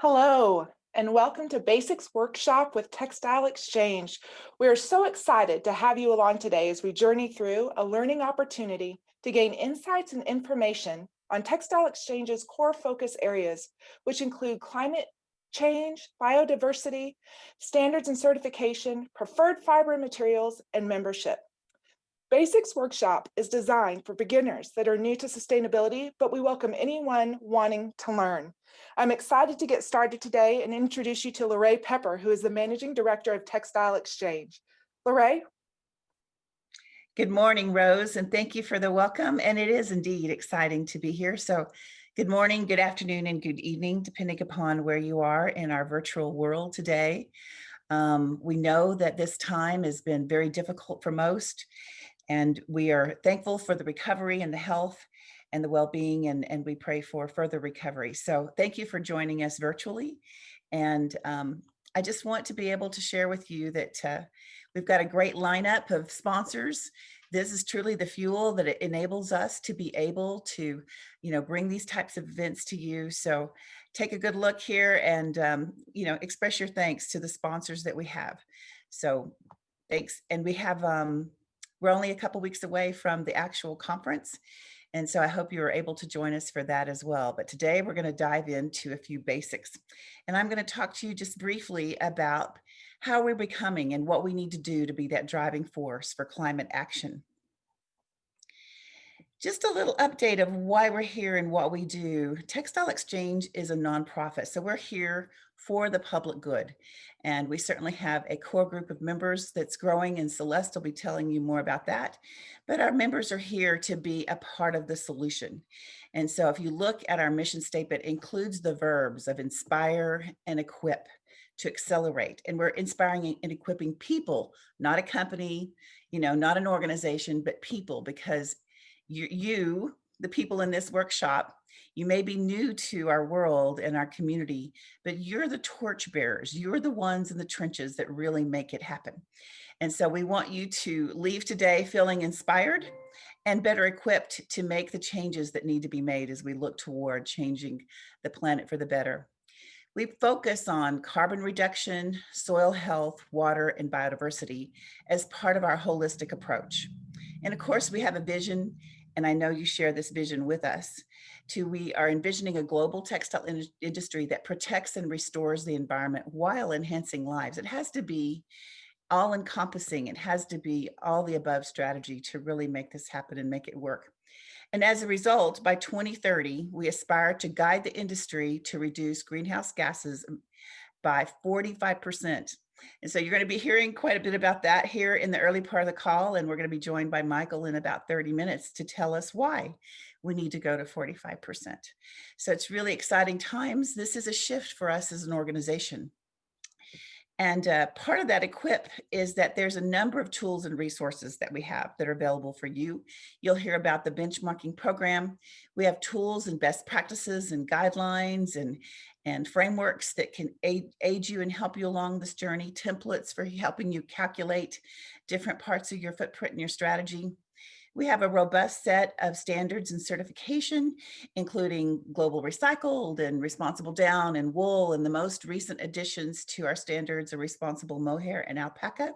Hello, and welcome to Basics Workshop with Textile Exchange. We are so excited to have you along today as we journey through a learning opportunity to gain insights and information on Textile Exchange's core focus areas, which include climate change, biodiversity, standards and certification, preferred fiber materials, and membership. Basics Workshop is designed for beginners that are new to sustainability, but we welcome anyone wanting to learn. I'm excited to get started today and introduce you to Lorraine Pepper, who is the Managing Director of Textile Exchange. Lorraine? Good morning, Rose, and thank you for the welcome. And it is indeed exciting to be here. So good morning, good afternoon, and good evening, depending upon where you are in our virtual world today. We know that this time has been very difficult for most, and we are thankful for the recovery and the health and the well-being, and we pray for further recovery. So thank you for joining us virtually. And I just want to be able to share with you that we've got a great lineup of sponsors. This is truly the fuel that it enables us to be able to, bring these types of events to you. So take a good look here and, express your thanks to the sponsors that we have. So thanks. And we have, we're only a couple weeks away from the actual conference. And so I hope you are able to join us for that as well. But today we're going to dive into a few basics. And I'm going to talk to you just briefly about how we're becoming and what we need to do to be that driving force for climate action. Just a little update of why we're here and what we do. Textile Exchange is a nonprofit, so we're here for the public good. And we certainly have a core group of members that's growing, and Celeste will be telling you more about that. But our members are here to be a part of the solution. And so if you look at our mission statement, it includes the verbs of inspire and equip to accelerate. And we're inspiring and equipping people, not a company, not an organization, but people, because you, the people in this workshop, you may be new to our world and our community, but you're the torch bearers. You're the ones in the trenches that really make it happen. And so we want you to leave today feeling inspired and better equipped to make the changes that need to be made as we look toward changing the planet for the better. We focus on carbon reduction, soil health, water, and biodiversity as part of our holistic approach. And of course, we have a vision, and I know you share this vision with us, we are envisioning a global textile industry that protects and restores the environment while enhancing lives. It has to be all encompassing. It has to be all the above strategy to really make this happen and make it work. And as a result, by 2030, we aspire to guide the industry to reduce greenhouse gases by 45%. And so you're going to be hearing quite a bit about that here in the early part of the call. And we're going to be joined by Michael in about 30 minutes to tell us why we need to go to 45%. So it's really exciting times. This is a shift for us as an organization. And part of that equip is that there's a number of tools and resources that we have that are available for you. You'll hear about the benchmarking program. We have tools and best practices and guidelines and frameworks that can aid you and help you along this journey, templates for helping you calculate different parts of your footprint and your strategy. We have a robust set of standards and certification, including global recycled and responsible down and wool, and the most recent additions to our standards are responsible mohair and alpaca.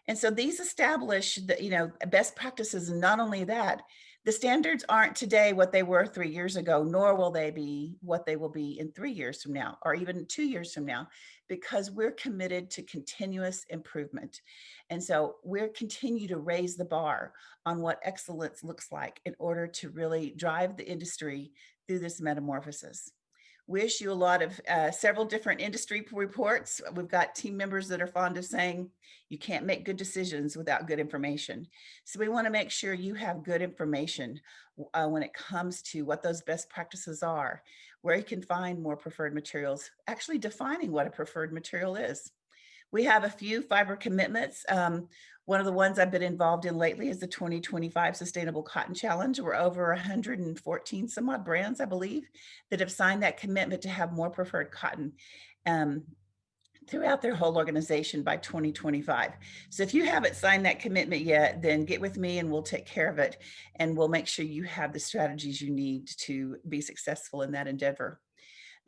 And so these establish the, best practices. And not only that, the standards aren't today what they were 3 years ago, nor will they be what they will be in 3 years from now, or even 2 years from now, because we're committed to continuous improvement. And so we'll continue to raise the bar on what excellence looks like in order to really drive the industry through this metamorphosis. We issue a lot of several different industry reports. We've got team members that are fond of saying, you can't make good decisions without good information. So we want to make sure you have good information when it comes to what those best practices are, where you can find more preferred materials, actually defining what a preferred material is. We have a few fiber commitments. One of the ones I've been involved in lately is the 2025 Sustainable Cotton Challenge. We're over 114 some odd brands, I believe, that have signed that commitment to have more preferred cotton throughout their whole organization by 2025. So if you haven't signed that commitment yet, then get with me and we'll take care of it. And we'll make sure you have the strategies you need to be successful in that endeavor.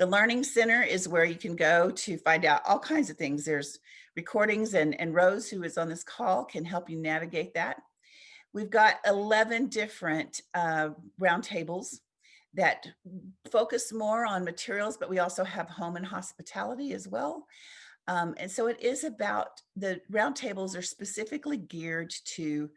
The Learning Center is where you can go to find out all kinds of things. There's recordings, and Rose, who is on this call, can help you navigate that. We've got 11 different roundtables that focus more on materials, but we also have home and hospitality as well. And so it is about, the roundtables are specifically geared to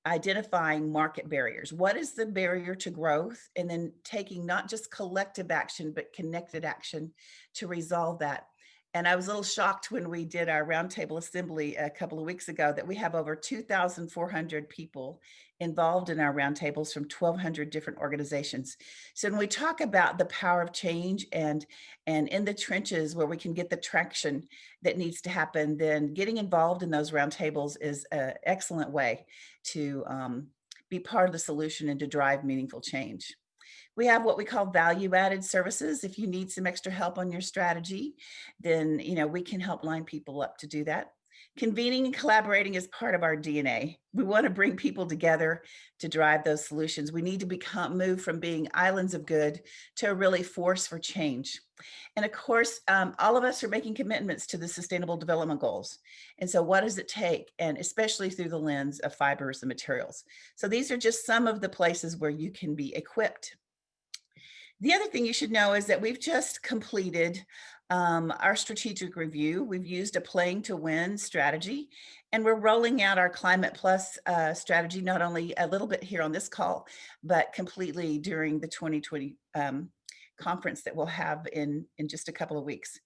identifying market barriers. What is the barrier to growth? And then taking not just collective action, but connected action to resolve that. And I was a little shocked when we did our roundtable assembly a couple of weeks ago that we have over 2,400 people involved in our roundtables from 1,200 different organizations. So when we talk about the power of change and in the trenches where we can get the traction that needs to happen, then getting involved in those roundtables is an excellent way to be part of the solution and to drive meaningful change. We have what we call value added services. If you need some extra help on your strategy, then we can help line people up to do that. Convening and collaborating is part of our DNA. We want to bring people together to drive those solutions. We need to move from being islands of good to a really force for change. And of course, all of us are making commitments to the Sustainable Development Goals. And so what does it take? And especially through the lens of fibers and materials. So these are just some of the places where you can be equipped. The other thing you should know is that we've just completed our strategic review. We've used a playing to win strategy, and we're rolling out our Climate Plus strategy, not only a little bit here on this call, but completely during the 2020 conference that we'll have in just a couple of weeks.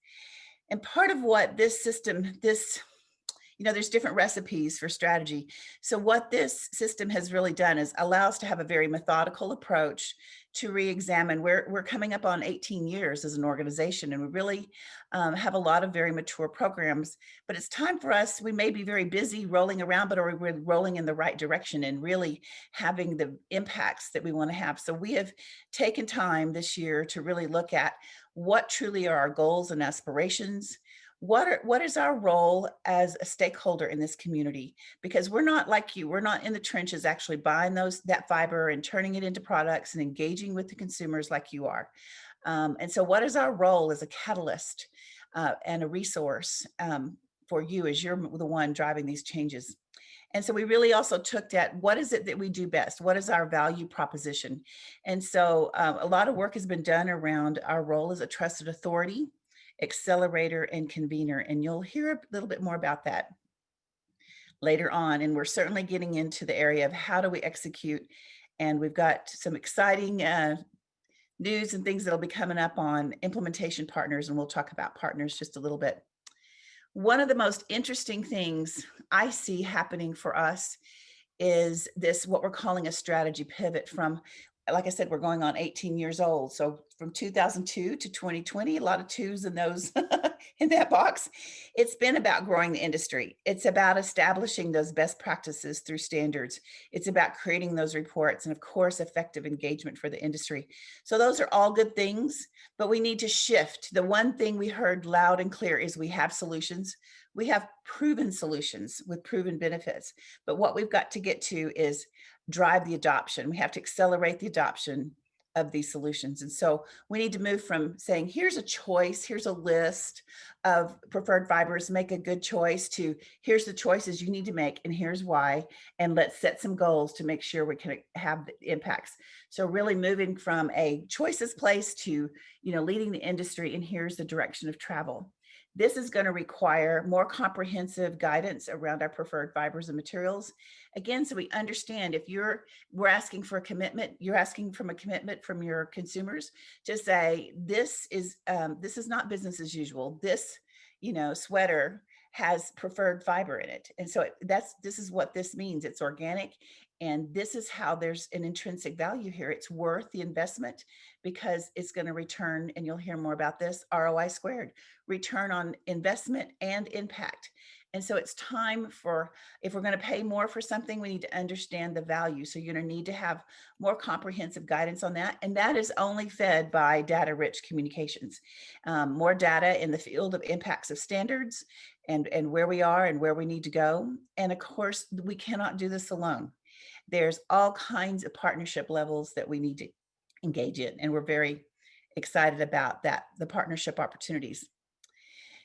And part of what this system, there's different recipes for strategy. So what this system has really done is allow us to have a very methodical approach to re-examine. We're coming up on 18 years as an organization, and we really have a lot of very mature programs, but it's time for us, we may be very busy rolling around, but are we rolling in the right direction and really having the impacts that we want to have? So we have taken time this year to really look at what truly are our goals and aspirations. What is our role as a stakeholder in this community? Because we're not like you, we're not in the trenches actually buying that fiber and turning it into products and engaging with the consumers like you are. And so what is our role as a catalyst and a resource for you as you're the one driving these changes? And so we really also took at what is it that we do best? What is our value proposition? And so a lot of work has been done around our role as a trusted authority, accelerator, and convener. And you'll hear a little bit more about that later on. And we're certainly getting into the area of how do we execute. And we've got some exciting news and things that'll be coming up on implementation partners. And we'll talk about partners just a little bit. One of the most interesting things I see happening for us is this, what we're calling a strategy pivot from, like I said, we're going on 18 years old. So from 2002 to 2020, a lot of twos in those in that box. It's been about growing the industry. It's about establishing those best practices through standards. It's about creating those reports and of course, effective engagement for the industry. So those are all good things, but we need to shift. The one thing we heard loud and clear is we have solutions. We have proven solutions with proven benefits. But what we've got to get to is drive the adoption. We have to accelerate the adoption of these solutions. And so we need to move from saying, here's a choice, here's a list of preferred fibers, make a good choice, to here's the choices you need to make and here's why, and let's set some goals to make sure we can have the impacts. So really moving from a choices place to, leading the industry, and here's the direction of travel. This is going to require more comprehensive guidance around our preferred fibers and materials. Again, so we understand if we're asking for a commitment, you're asking from a commitment from your consumers to say, this is not business as usual. This, sweater has preferred fiber in it. And so this is what this means. It's organic. And this is how there's an intrinsic value here. It's worth the investment because it's going to return, and you'll hear more about this, ROI squared, return on investment and impact. And so it's time for, if we're going to pay more for something, we need to understand the value. So you're going to need to have more comprehensive guidance on that. And that is only fed by data-rich communications. More data in the field of impacts of standards and where we are and where we need to go. And of course, we cannot do this alone. There's all kinds of partnership levels that we need to engage in, and we're very excited about the partnership opportunities.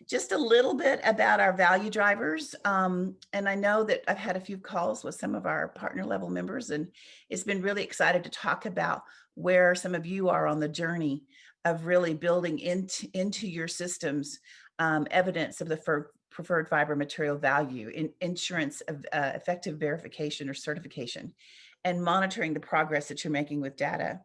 Just a little bit about our value drivers. And I know that I've had a few calls with some of our partner level members, and it's been really excited to talk about where some of you are on the journey of really building into your systems evidence of the preferred fiber material value, in insurance of effective verification or certification, and monitoring the progress that you're making with data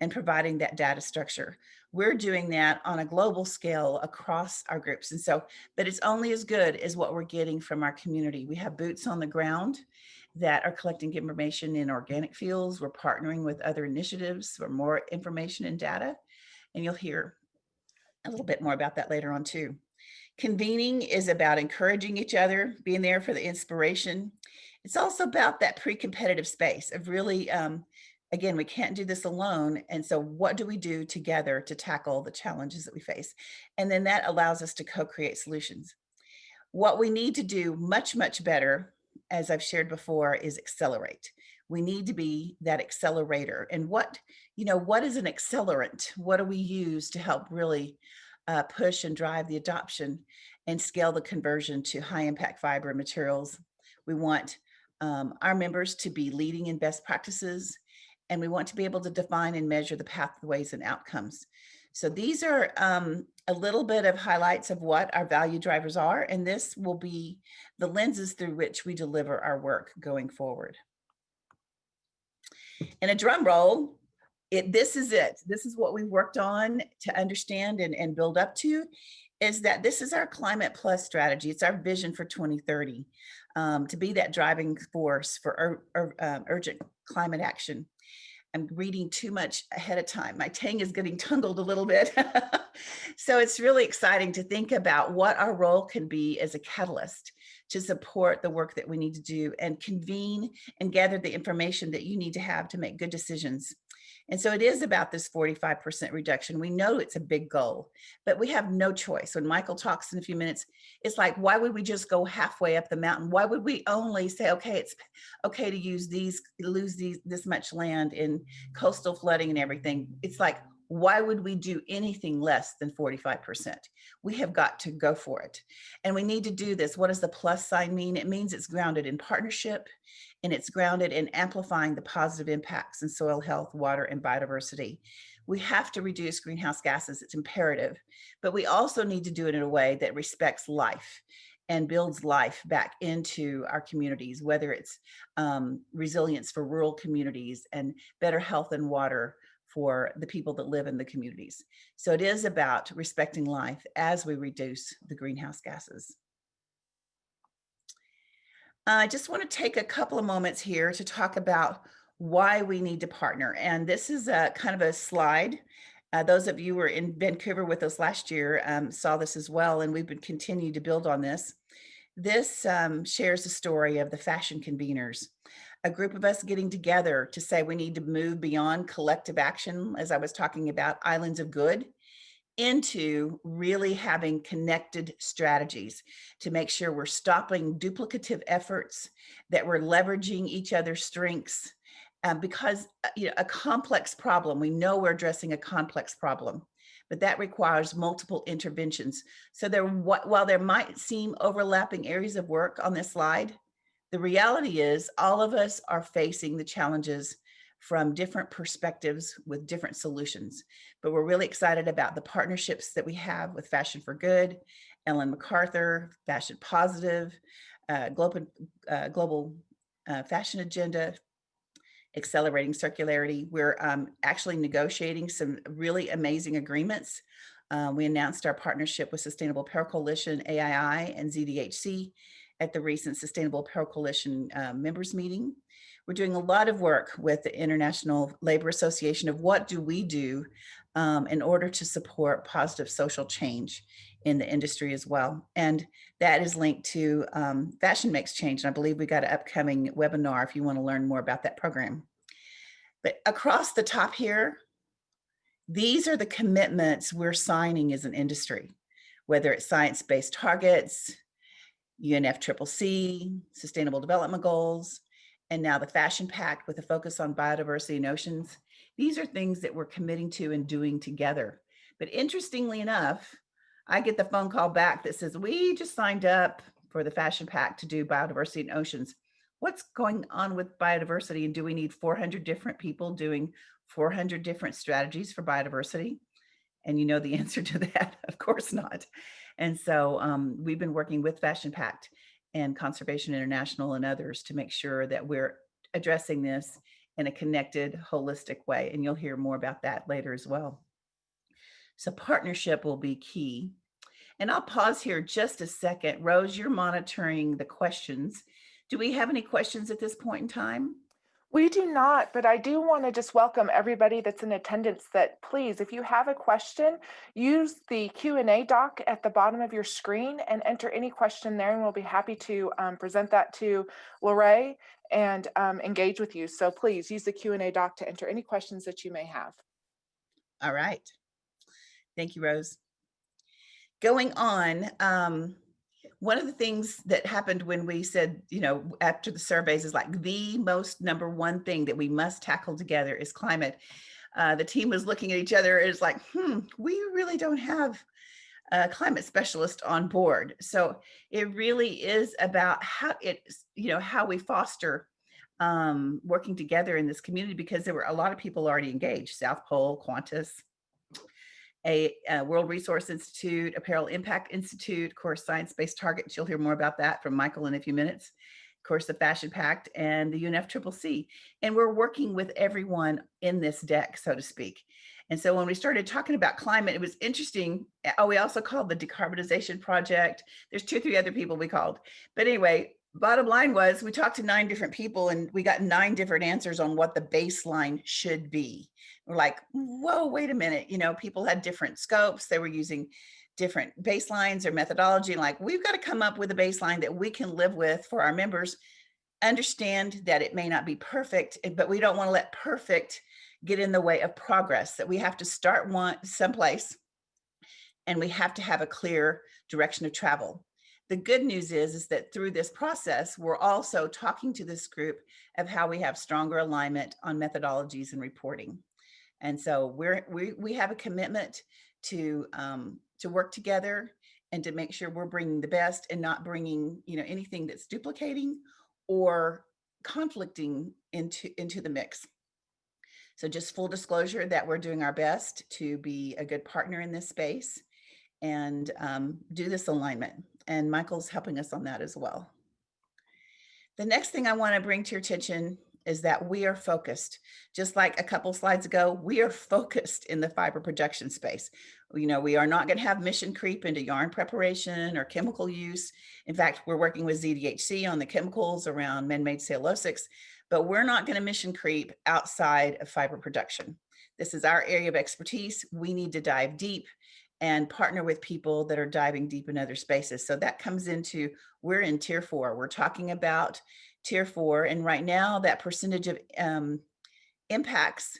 and providing that data structure. We're doing that on a global scale across our groups. And so, but it's only as good as what we're getting from our community. We have boots on the ground that are collecting information in organic fields. We're partnering with other initiatives for more information and data. And you'll hear a little bit more about that later on too. Convening is about encouraging each other, being there for the inspiration. It's also about that pre-competitive space of really, again, we can't do this alone. And so what do we do together to tackle the challenges that we face? And then that allows us to co-create solutions. What we need to do much, much better, as I've shared before, is accelerate. We need to be that accelerator. And what is an accelerant? What do we use to help really push and drive the adoption and scale the conversion to high impact fiber materials? We want our members to be leading in best practices, and we want to be able to define and measure the pathways and outcomes. So these are a little bit of highlights of what our value drivers are, and this will be the lenses through which we deliver our work going forward. And a drum roll, this is it. This is what we worked on to understand and build up to, is that this is our Climate Plus strategy. It's our vision for 2030, to be that driving force for urgent climate action. I'm reading too much ahead of time. My tongue is getting tangled a little bit. So it's really exciting to think about what our role can be as a catalyst to support the work that we need to do and convene and gather the information that you need to have to make good decisions. And so it is about this 45% reduction. We know it's a big goal, but we have no choice. When Michael talks in a few minutes, it's like, why would we just go halfway up the mountain? Why would we only say, okay, it's okay to lose this much land in coastal flooding and everything? It's like, why would we do anything less than 45%? We have got to go for it. And we need to do this. What does the plus sign mean? It means it's grounded in partnership, and it's grounded in amplifying the positive impacts in soil health, water, and biodiversity. We have to reduce greenhouse gases. It's imperative, but we also need to do it in a way that respects life and builds life back into our communities, whether it's resilience for rural communities and better health and water for the people that live in the communities. So it is about respecting life as we reduce the greenhouse gases. I just want to take a couple of moments here to talk about why we need to partner. And this is a kind of a slide. Those of you who were in Vancouver with us last year saw this as well, and we've been continuing to build on this. This shares the story of the fashion conveners, a group of us getting together to say we need to move beyond collective action, as I was talking about, islands of good, into really having connected strategies to make sure we're stopping duplicative efforts, that we're leveraging each other's strengths, because a complex problem, we know we're addressing a complex problem, but that requires multiple interventions. So while there might seem overlapping areas of work on this slide, the reality is all of us are facing the challenges from different perspectives with different solutions. But we're really excited about the partnerships that we have with Fashion for Good, Ellen MacArthur, Fashion Positive, Global Fashion Agenda, Accelerating Circularity. We're actually negotiating some really amazing agreements. We announced our partnership with Sustainable Apparel Coalition, AII, and ZDHC at the recent Sustainable Apparel Coalition members meeting. We're doing a lot of work with the International Labor Association of what do we do in order to support positive social change in the industry as well. And that is linked to Fashion Makes Change. And I believe we got an upcoming webinar if you want to learn more about that program. But across the top here, these are the commitments we're signing as an industry, whether it's science-based targets, UNFCCC, Sustainable Development Goals, and now the Fashion Pact with a focus on biodiversity and oceans. These are things that we're committing to and doing together. But interestingly enough, I get the phone call back that says, we just signed up for the Fashion Pact to do biodiversity in oceans. What's going on with biodiversity? And do we need 400 different people doing 400 different strategies for biodiversity? And you know the answer to that, of course not. And so we've been working with Fashion Pact and Conservation International and others to make sure that we're addressing this in a connected, holistic way. And you'll hear more about that later as well. So partnership will be key. And I'll pause here just a second. Rose, you're monitoring the questions. Do we have any questions at this point in time? We do not, but I do want to just welcome everybody that's in attendance that please, if you have a question, use the Q&A doc at the bottom of your screen and enter any question there, and we'll be happy to present that to Lorraine and engage with you. So please use the Q&A doc to enter any questions that you may have. All right. Thank you, Rose. Going on, one of the things that happened when we said, after the surveys is like the most number one thing that we must tackle together is climate. The team was looking at each other. It's like, we really don't have a climate specialist on board. So it really is about how we foster working together in this community, because there were a lot of people already engaged: South Pole, Qantas, a World Resource Institute, Apparel Impact Institute, of course, Science-Based Targets. You'll hear more about that from Michael in a few minutes. Of course, the Fashion Pact and the UNFCCC. And we're working with everyone in this deck, so to speak. And so when we started talking about climate, it was interesting. Oh, we also called the Decarbonization Project. There's 2 or 3 other people we called. But anyway, bottom line was we talked to 9 different people and we got 9 different answers on what the baseline should be. We're like, whoa, wait a minute. People had different scopes. They were using different baselines or methodology. Like, we've got to come up with a baseline that we can live with for our members, understand that it may not be perfect, but we don't want to let perfect get in the way of progress, that we have to start someplace and we have to have a clear direction of travel. The good news is that through this process, we're also talking to this group of how we have stronger alignment on methodologies and reporting. And so we have a commitment to work together and to make sure we're bringing the best and not bringing anything that's duplicating or conflicting into the mix. So just full disclosure that we're doing our best to be a good partner in this space and do this alignment. And Michael's helping us on that as well. The next thing I want to bring to your attention is that we are focused. Just like a couple slides ago, we are focused in the fiber production space. We are not going to have mission creep into yarn preparation or chemical use. In fact, we're working with ZDHC on the chemicals around man-made cellulosics, but we're not going to mission creep outside of fiber production. This is our area of expertise. We need to dive deep and partner with people that are diving deep in other spaces. So that comes into, we're in tier 4. We're talking about tier 4. And right now that percentage of impacts,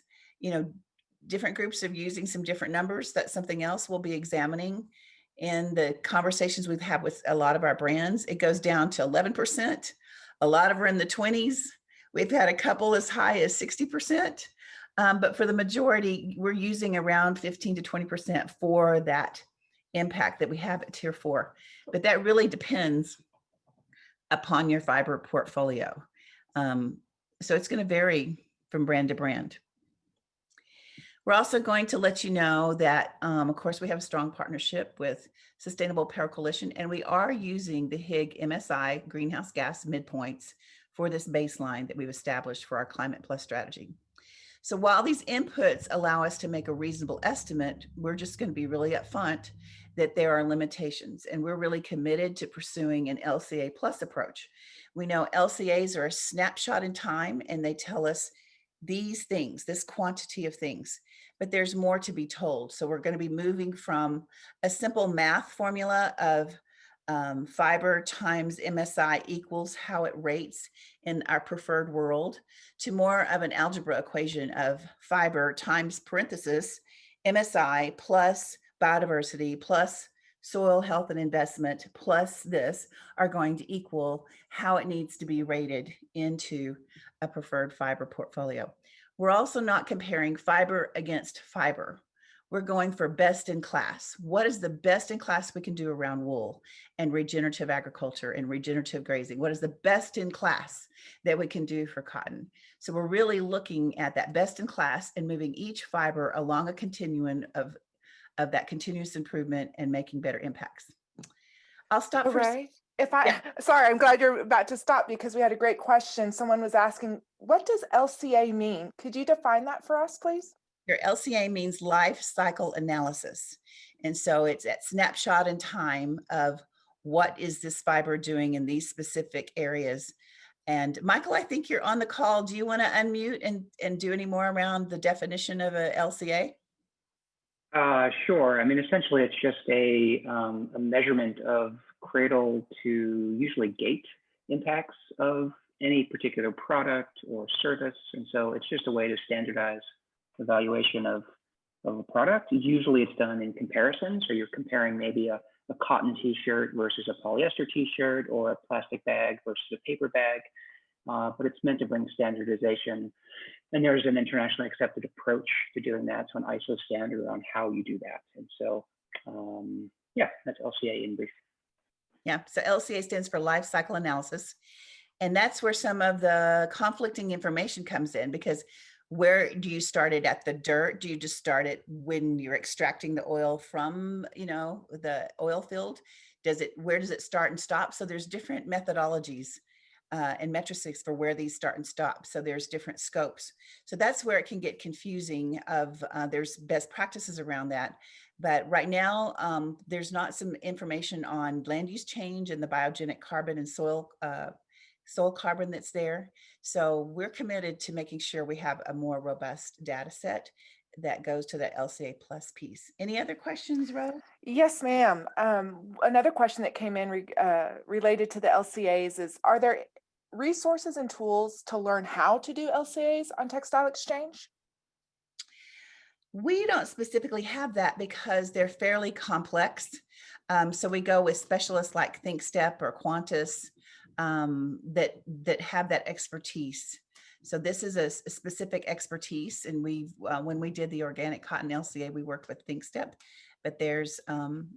different groups are using some different numbers. That's something else we'll be examining in the conversations we've had with a lot of our brands. It goes down to 11%. A lot of them are in the 20s. We've had a couple as high as 60%. But for the majority, we're using around 15 to 20% for that impact that we have at tier 4. But that really depends upon your fiber portfolio. So it's going to vary from brand to brand. We're also going to let you know that, of course, we have a strong partnership with Sustainable Apparel Coalition, and we are using the HIG MSI greenhouse gas midpoints for this baseline that we've established for our Climate Plus strategy. So while these inputs allow us to make a reasonable estimate, we're just going to be really upfront that there are limitations, and we're really committed to pursuing an LCA plus approach. We know LCAs are a snapshot in time, and they tell us these things, this quantity of things, but there's more to be told. So we're going to be moving from a simple math formula of fiber times MSI equals how it rates in our preferred world to more of an algebra equation of fiber times parenthesis MSI plus biodiversity plus soil health and investment plus this are going to equal how it needs to be rated into a preferred fiber portfolio. We're also not comparing fiber against fiber. we're going for best in class. What is the best in class we can do around wool and regenerative agriculture and regenerative grazing? What is the best in class that we can do for cotton? So we're really looking at that best in class and moving each fiber along a continuum of that continuous improvement and making better impacts. I'll stop for, Hooray. yeah, Sorry, I'm glad you're about to stop because we had a great question. Someone was asking, what does LCA mean? Could you define that for us, please? your LCA means life cycle analysis. And so it's that snapshot in time of what is this fiber doing in these specific areas. And Michael, I think you're on the call. Do you want to unmute and do any more around the definition of a LCA? Sure. I mean, essentially, it's just a measurement of cradle to usually gate impacts of any particular product or service. And so it's just a way to standardize evaluation of a product. Usually it's done in comparison. So you're comparing maybe a cotton t-shirt versus a polyester t-shirt or a plastic bag versus a paper bag. But it's meant to bring standardization. And there's an internationally accepted approach to doing that. So an ISO standard on how you do that. And so, yeah, that's LCA in brief. Yeah, so LCA stands for life cycle analysis. And that's where some of the conflicting information comes in, because where do you start it at the dirt? Do you just start it when you're extracting the oil from, the oil field? Where does it start and stop? So there's different methodologies and metrics for where these start and stop. So there's different scopes. So that's where it can get confusing there's best practices around that. But right now, there's not some information on land use change and the biogenic carbon and soil carbon that's there. So we're committed to making sure we have a more robust data set that goes to the LCA plus piece. Any other questions, Rose? Yes, ma'am. Another question that came in related to the LCAs is, are there resources and tools to learn how to do LCAs on Textile Exchange? We don't specifically have that because they're fairly complex. So we go with specialists like ThinkStep or Qantas that have that expertise. So this is a specific expertise, and when we did the organic cotton LCA, we worked with ThinkStep, but there's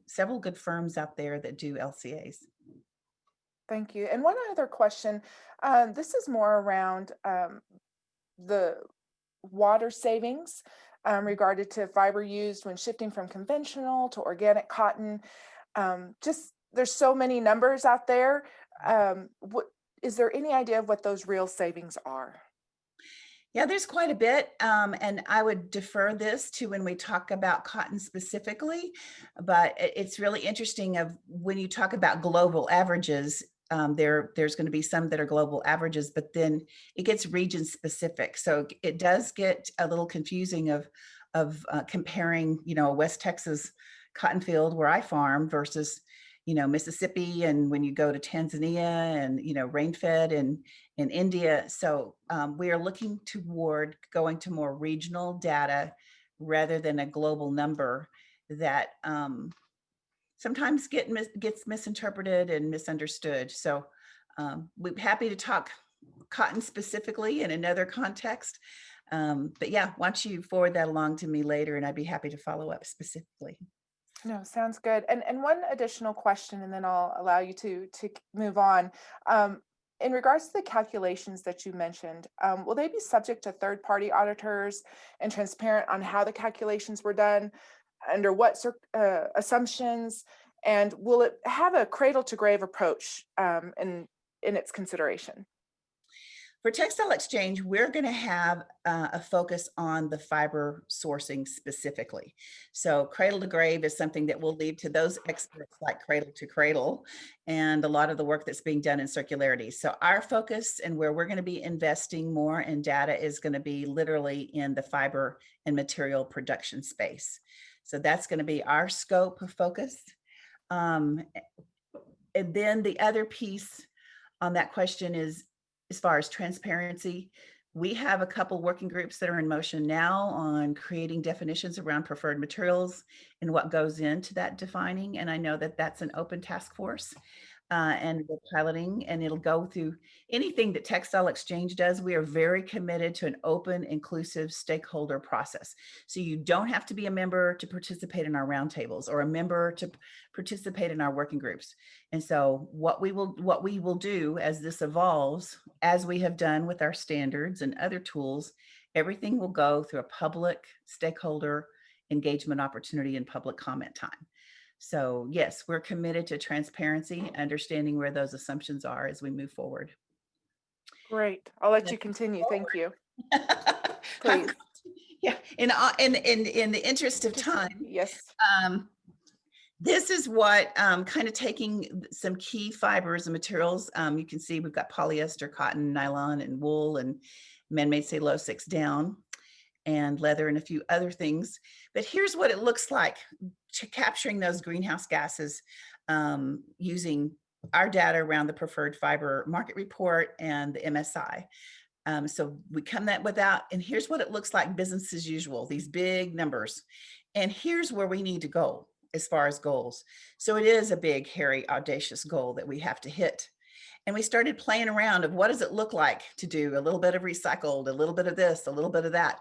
several good firms out there that do LCAs. Thank you. And one other question, this is more around the water savings regarded to fiber used when shifting from conventional to organic cotton. There's so many numbers out there. Is there any idea of what those real savings are? Yeah, there's quite a bit. And I would defer this to when we talk about cotton specifically, but it's really interesting of when you talk about global averages, there's going to be some that are global averages, but then it gets region specific. So it does get a little confusing of comparing, a West Texas cotton field where I farm versus, Mississippi, and when you go to Tanzania and, rain-fed and in India. So we are looking toward going to more regional data rather than a global number that sometimes gets misinterpreted and misunderstood. So we're happy to talk cotton specifically in another context. But yeah, why don't you forward that along to me later, and I'd be happy to follow up specifically. No, sounds good. And one additional question, and then I'll allow you to move on. In regards to the calculations that you mentioned, will they be subject to third-party auditors and transparent on how the calculations were done, under what assumptions, and will it have a cradle-to-grave approach in its consideration? For Textile Exchange, we're going to have a focus on the fiber sourcing specifically. So cradle to grave is something that we'll leave to those experts like cradle to cradle and a lot of the work that's being done in circularity. So our focus and where we're going to be investing more in data is going to be literally in the fiber and material production space. So that's going to be our scope of focus. And then the other piece on that question is, as far as transparency, we have a couple working groups that are in motion now on creating definitions around preferred materials and what goes into that defining. And I know that that's an open task force. and we're piloting, and it'll go through anything that Textile Exchange does. We are very committed to an open, inclusive stakeholder process. So you don't have to be a member to participate in our roundtables or a member to participate in our working groups. And so what we will do as this evolves, as we have done with our standards and other tools, everything will go through a public stakeholder engagement opportunity and public comment time. So yes, we're committed to transparency, understanding where those assumptions are as we move forward. Great. I'll let you Let's continue. move Thank you. forward. Please. Yeah, in the interest of time, Yes. this is what kind of taking some key fibers and materials. You can see we've got polyester, cotton, nylon, and wool, and man-made cellulosics down, and leather, and a few other things. But here's what it looks like to capturing those greenhouse gases using our data around the preferred fiber market report and the MSI. So we come that without, and here's what it looks like business as usual, these big numbers. And here's where we need to go as far as goals. So it is a big, hairy, audacious goal that we have to hit. And we started playing around of what does it look like to do a little bit of recycled, a little bit of this, a little bit of that.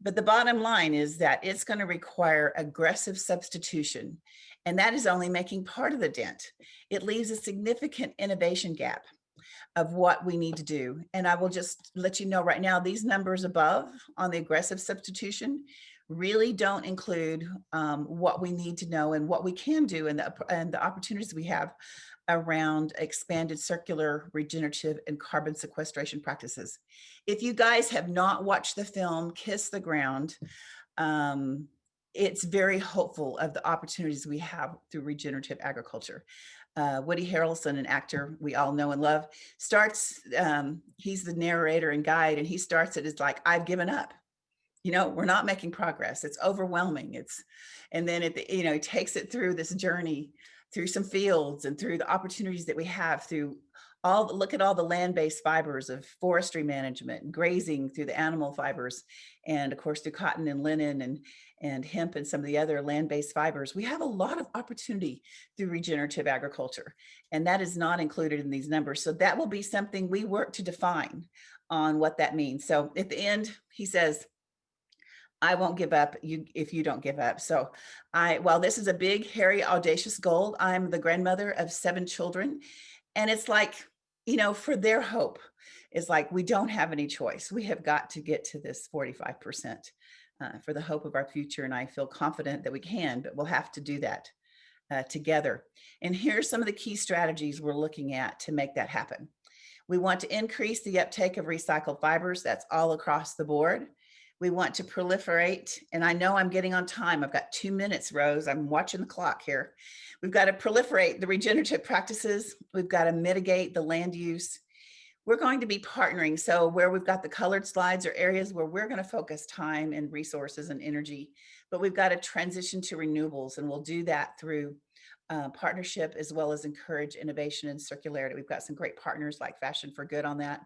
But the bottom line is that it's going to require aggressive substitution. And that is only making part of the dent. It leaves a significant innovation gap of what we need to do. And I will just let you know right now, these numbers above on the aggressive substitution really don't include what we need to know and what we can do and the opportunities we have around expanded circular, regenerative, and carbon sequestration practices. If you guys have not watched the film Kiss the Ground, it's very hopeful of the opportunities we have through regenerative agriculture. Woody Harrelson, an actor we all know and love, starts, he's the narrator and guide, and he starts it as like, I've given up. You know, we're not making progress. It's overwhelming. And then he takes it through this journey, through some fields and through the opportunities that we have through look at all the land-based fibers of forestry management, grazing through the animal fibers, and of course through cotton and linen and hemp and some of the other land-based fibers. We have a lot of opportunity through regenerative agriculture, and that is not included in these numbers. So that will be something we work to define on what that means. So at the end, he says, I won't give up if you don't give up. So while this is a big, hairy, audacious goal, I'm the grandmother of 7 children. And it's like, for their hope, it's like, we don't have any choice. We have got to get to this 45% for the hope of our future. And I feel confident that we can, but we'll have to do that together. And here's some of the key strategies we're looking at to make that happen. We want to increase the uptake of recycled fibers. That's all across the board. We want to proliferate, and I know I'm getting on time. I've got 2 minutes, Rose. I'm watching the clock here. We've got to proliferate the regenerative practices. We've got to mitigate the land use. We're going to be partnering. So where we've got the colored slides are areas where we're going to focus time and resources and energy, but we've got to transition to renewables, and we'll do that through partnership as well as encourage innovation and circularity. We've got some great partners like Fashion for Good on that.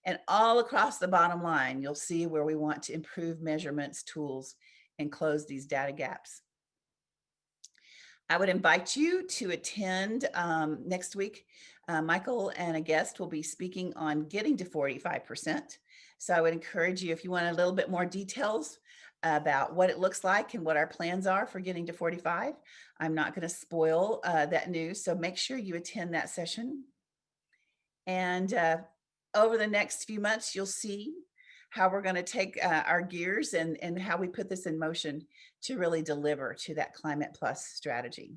And all across the bottom line, you'll see where we want to improve measurements, tools, and close these data gaps. I would invite you to attend next week. Michael and a guest will be speaking on getting to 45%. So I would encourage you, if you want a little bit more details about what it looks like and what our plans are for getting to 45, I'm not going to spoil that news. So make sure you attend that session. And over the next few months, you'll see how we're going to take our gears and how we put this in motion to really deliver to that Climate Plus strategy.